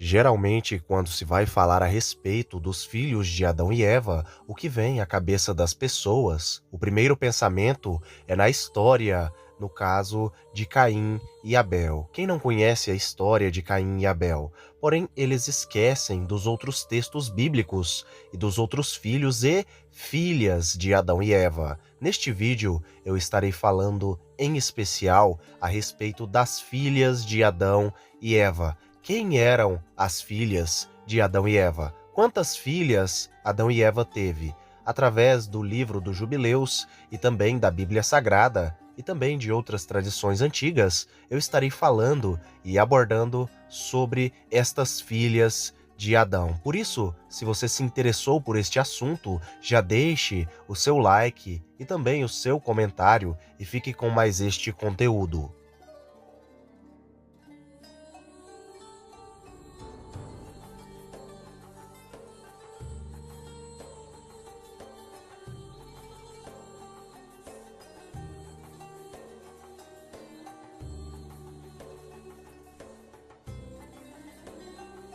Geralmente, quando se vai falar a respeito dos filhos de Adão e Eva, o que vem à cabeça das pessoas, o primeiro pensamento é na história, no caso de Caim e Abel. Quem não conhece a história de Caim e Abel? Porém, eles esquecem dos outros textos bíblicos e dos outros filhos e filhas de Adão e Eva. Neste vídeo, eu estarei falando em especial a respeito das filhas de Adão e Eva. Quem eram as filhas de Adão e Eva? Quantas filhas Adão e Eva teve? Através do livro dos Jubileus e também da Bíblia Sagrada e também de outras tradições antigas, eu estarei falando e abordando sobre estas filhas de Adão. Por isso, se você se interessou por este assunto, já deixe o seu like e também o seu comentário e fique com mais este conteúdo.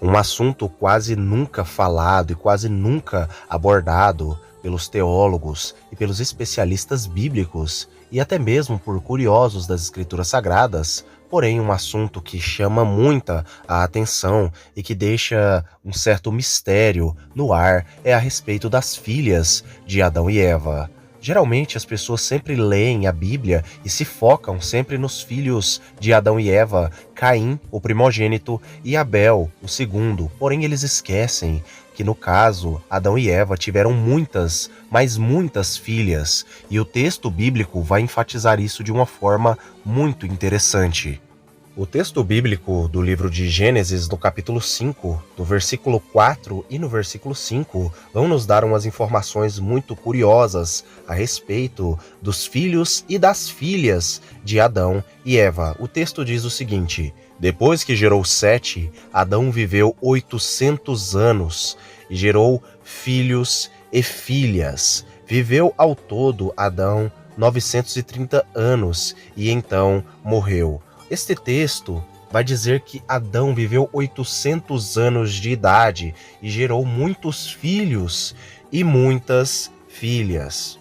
Um assunto quase nunca falado e quase nunca abordado pelos teólogos e pelos especialistas bíblicos e até mesmo por curiosos das Escrituras Sagradas, porém um assunto que chama muita a atenção e que deixa um certo mistério no ar é a respeito das filhas de Adão e Eva. Geralmente as pessoas sempre leem a Bíblia e se focam sempre nos filhos de Adão e Eva, Caim, o primogênito, e Abel, o segundo. Porém, eles esquecem que, no caso, Adão e Eva tiveram muitas, mas muitas filhas, e o texto bíblico vai enfatizar isso de uma forma muito interessante. O texto bíblico do livro de Gênesis, no capítulo 5, no versículo 4 e no versículo 5, vão nos dar umas informações muito curiosas a respeito dos filhos e das filhas de Adão e Eva. O texto diz o seguinte: depois que gerou Sete, Adão viveu 800 anos e gerou filhos e filhas. Viveu ao todo Adão 930 anos e então morreu. Este texto vai dizer que Adão viveu 800 anos de idade e gerou muitos filhos e muitas filhas.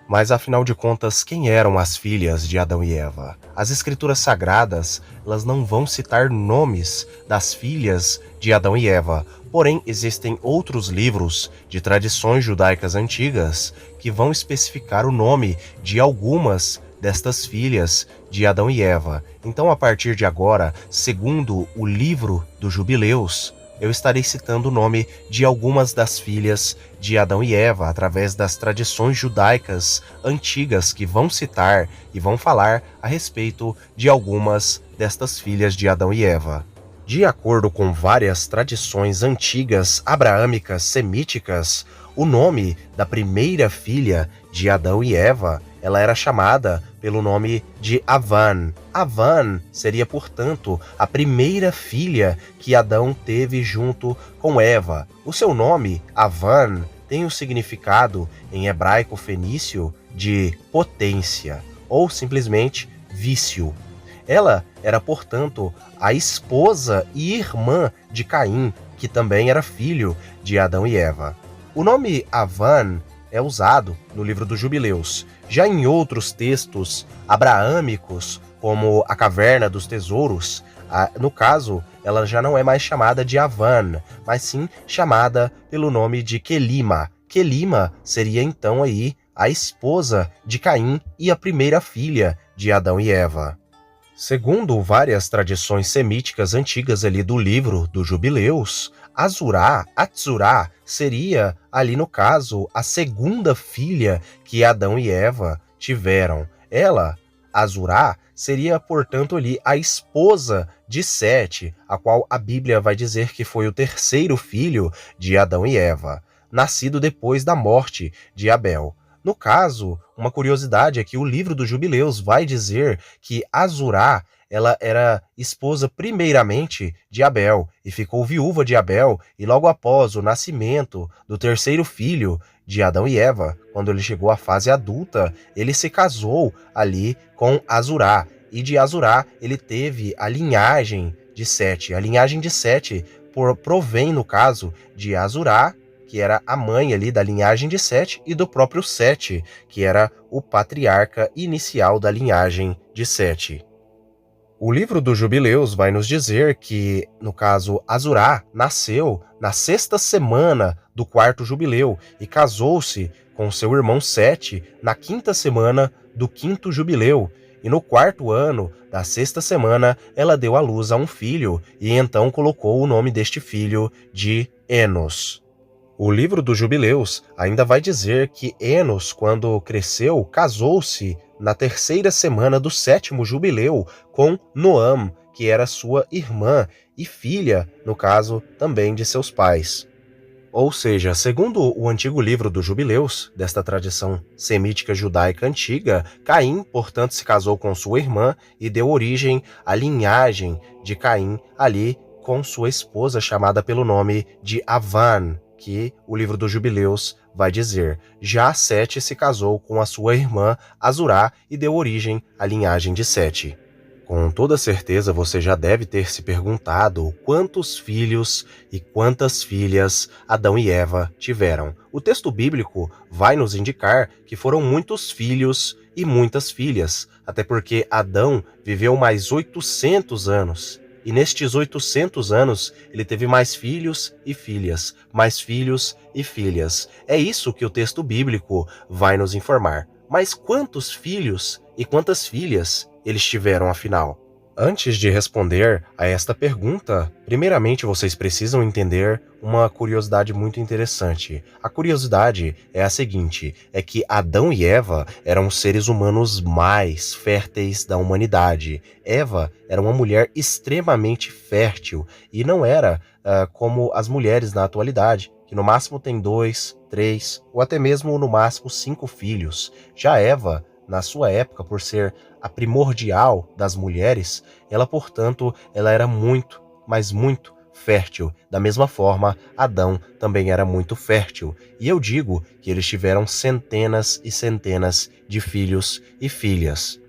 Mas afinal de contas, quem eram as filhas de Adão e Eva? As escrituras sagradas, elas não vão citar nomes das filhas de Adão e Eva, porém existem outros livros de tradições judaicas antigas que vão especificar o nome de algumas destas filhas de Adão e Eva. Então, a partir de agora, segundo o livro dos Jubileus, eu estarei citando o nome de algumas das filhas de Adão e Eva, através das tradições judaicas antigas que vão citar e vão falar a respeito de algumas destas filhas de Adão e Eva. De acordo com várias tradições antigas, abraâmicas, semíticas, o nome da primeira filha de Adão e Eva, ela era chamada pelo nome de Avan. Avan seria, portanto, a primeira filha que Adão teve junto com Eva. O seu nome, Avan, tem o significado em hebraico fenício de potência, ou simplesmente vício. Ela era, portanto, a esposa e irmã de Caim, que também era filho de Adão e Eva. O nome Avan é usado no livro dos Jubileus. Já em outros textos abraâmicos, como a Caverna dos Tesouros, no caso, ela já não é mais chamada de Avan, mas sim chamada pelo nome de Quelima. Quelima seria então aí a esposa de Caim e a primeira filha de Adão e Eva. Segundo várias tradições semíticas antigas ali do livro dos Jubileus, Atzurá seria ali no caso a segunda filha que Adão e Eva tiveram. Ela, Azurá, seria portanto ali a esposa de Sete, a qual a Bíblia vai dizer que foi o terceiro filho de Adão e Eva, nascido depois da morte de Abel. No caso, uma curiosidade é que o livro dos Jubileus vai dizer que Azurá, ela era esposa primeiramente de Abel e ficou viúva de Abel, e logo após o nascimento do terceiro filho de Adão e Eva, quando ele chegou à fase adulta, ele se casou ali com Azurá, e de Azurá ele teve a linhagem de Sete. A linhagem de Sete provém, no caso, de Azurá, que era a mãe ali da linhagem de Sete, e do próprio Sete, que era o patriarca inicial da linhagem de Sete. O livro dos Jubileus vai nos dizer que, no caso, Azurá nasceu na 6ª semana do 4º jubileu e casou-se com seu irmão Sete na 5ª semana do 5º jubileu. E no 4º ano da 6ª semana, ela deu à luz a um filho e então colocou o nome deste filho de Enos. O livro dos Jubileus ainda vai dizer que Enos, quando cresceu, casou-se na 3ª semana do 7º jubileu com Noam, que era sua irmã e filha, no caso, também de seus pais. Ou seja, segundo o antigo livro dos Jubileus, desta tradição semítica judaica antiga, Caim, portanto, se casou com sua irmã e deu origem à linhagem de Caim ali com sua esposa chamada pelo nome de Avan, que o livro dos Jubileus vai dizer. Já Sete se casou com a sua irmã Azurá e deu origem à linhagem de Sete. Com toda certeza você já deve ter se perguntado quantos filhos e quantas filhas Adão e Eva tiveram. O texto bíblico vai nos indicar que foram muitos filhos e muitas filhas, até porque Adão viveu mais 800 anos. E nestes 800 anos, ele teve mais filhos e filhas, mais filhos e filhas. É isso que o texto bíblico vai nos informar. Mas quantos filhos e quantas filhas eles tiveram, afinal? Antes de responder a esta pergunta, primeiramente vocês precisam entender uma curiosidade muito interessante. A curiosidade é a seguinte, é que Adão e Eva eram os seres humanos mais férteis da humanidade. Eva era uma mulher extremamente fértil e não era como as mulheres na atualidade, que no máximo tem 2, 3 ou até mesmo no máximo 5 filhos. Já Eva, na sua época, por ser a primordial das mulheres, ela, portanto, ela era muito, mas muito fértil. Da mesma forma, Adão também era muito fértil. E eu digo que eles tiveram centenas e centenas de filhos e filhas.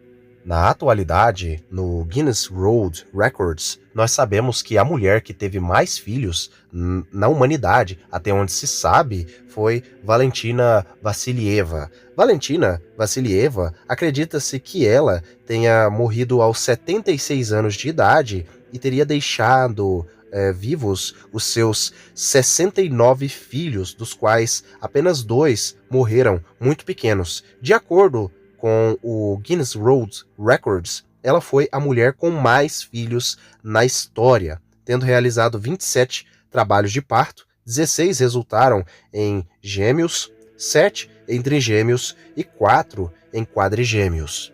Na atualidade, no Guinness World Records, nós sabemos que a mulher que teve mais filhos na humanidade, até onde se sabe, foi Valentina Vassilieva. Valentina Vassilieva, acredita-se que ela tenha morrido aos 76 anos de idade e teria deixado vivos os seus 69 filhos, dos quais apenas 2 morreram muito pequenos. De acordo com o Guinness World Records, ela foi a mulher com mais filhos na história, tendo realizado 27 trabalhos de parto, 16 resultaram em gêmeos, 7 em trigêmeos e 4 em quadrigêmeos.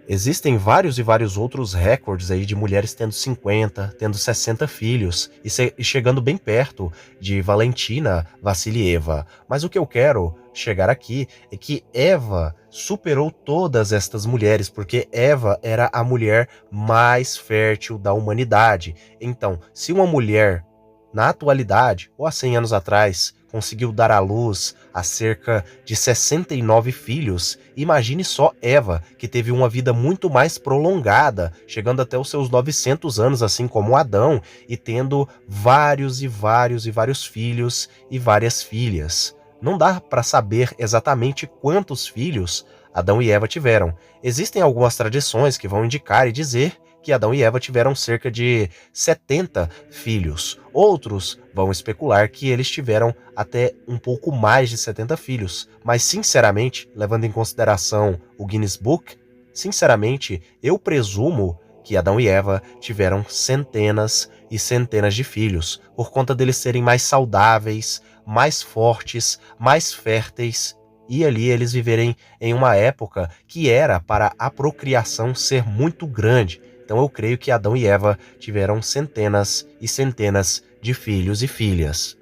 Existem vários e vários outros recordes aí de mulheres tendo 50, tendo 60 filhos e chegando bem perto de Valentina Vassilieva. Mas o que eu quero chegar aqui é que Eva superou todas estas mulheres, porque Eva era a mulher mais fértil da humanidade. Então, se uma mulher na atualidade, ou há 100 anos atrás, conseguiu dar à luz a cerca de 69 filhos, imagine só Eva, que teve uma vida muito mais prolongada, chegando até os seus 900 anos, assim como Adão, e tendo vários e vários e vários filhos e várias filhas. Não dá para saber exatamente quantos filhos Adão e Eva tiveram. Existem algumas tradições que vão indicar e dizer que Adão e Eva tiveram cerca de 70 filhos. Outros vão especular que eles tiveram até um pouco mais de 70 filhos. Mas, sinceramente, levando em consideração o Guinness Book, sinceramente, eu presumo que Adão e Eva tiveram centenas e centenas de filhos, por conta deles serem mais saudáveis, mais fortes, mais férteis, e ali eles viverem em uma época que era para a procriação ser muito grande. Então eu creio que Adão e Eva tiveram centenas e centenas de filhos e filhas.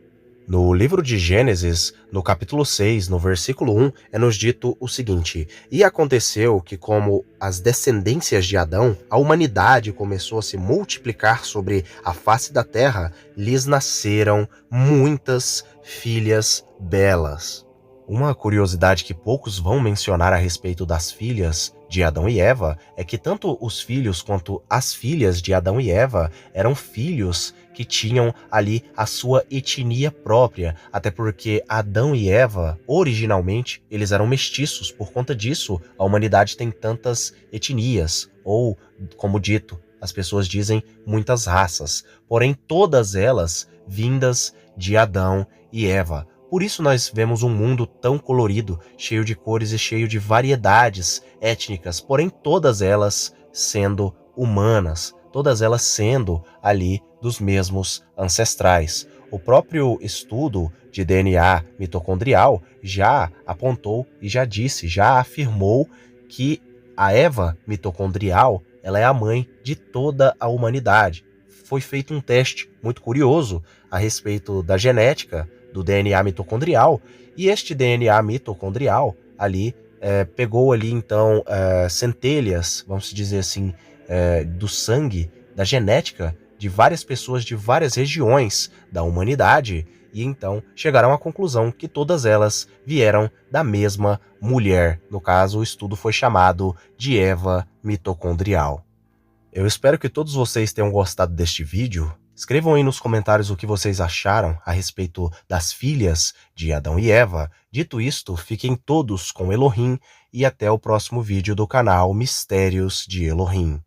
No livro de Gênesis, no capítulo 6, no versículo 1, é nos dito o seguinte: E aconteceu que, como as descendências de Adão, a humanidade começou a se multiplicar sobre a face da terra, lhes nasceram muitas filhas belas. Uma curiosidade que poucos vão mencionar a respeito das filhas de Adão e Eva é que tanto os filhos quanto as filhas de Adão e Eva eram filhos que tinham ali a sua etnia própria, até porque Adão e Eva, originalmente, eles eram mestiços. Por conta disso, a humanidade tem tantas etnias, ou, como dito, as pessoas dizem muitas raças, porém todas elas vindas de Adão e Eva. Por isso nós vemos um mundo tão colorido, cheio de cores e cheio de variedades étnicas, porém todas elas sendo humanas, todas elas sendo ali dos mesmos ancestrais. O próprio estudo de DNA mitocondrial já apontou e já disse, já afirmou que a Eva mitocondrial, ela é a mãe de toda a humanidade. Foi feito um teste muito curioso a respeito da genética do DNA mitocondrial, e este DNA mitocondrial ali pegou ali então centelhas, vamos dizer assim, do sangue, da genética de várias pessoas de várias regiões da humanidade, e então chegaram à conclusão que todas elas vieram da mesma mulher. No caso, o estudo foi chamado de Eva mitocondrial. Eu espero que todos vocês tenham gostado deste vídeo. Escrevam aí nos comentários o que vocês acharam a respeito das filhas de Adão e Eva. Dito isto, fiquem todos com Elohim e até o próximo vídeo do canal Mistérios de Elohim.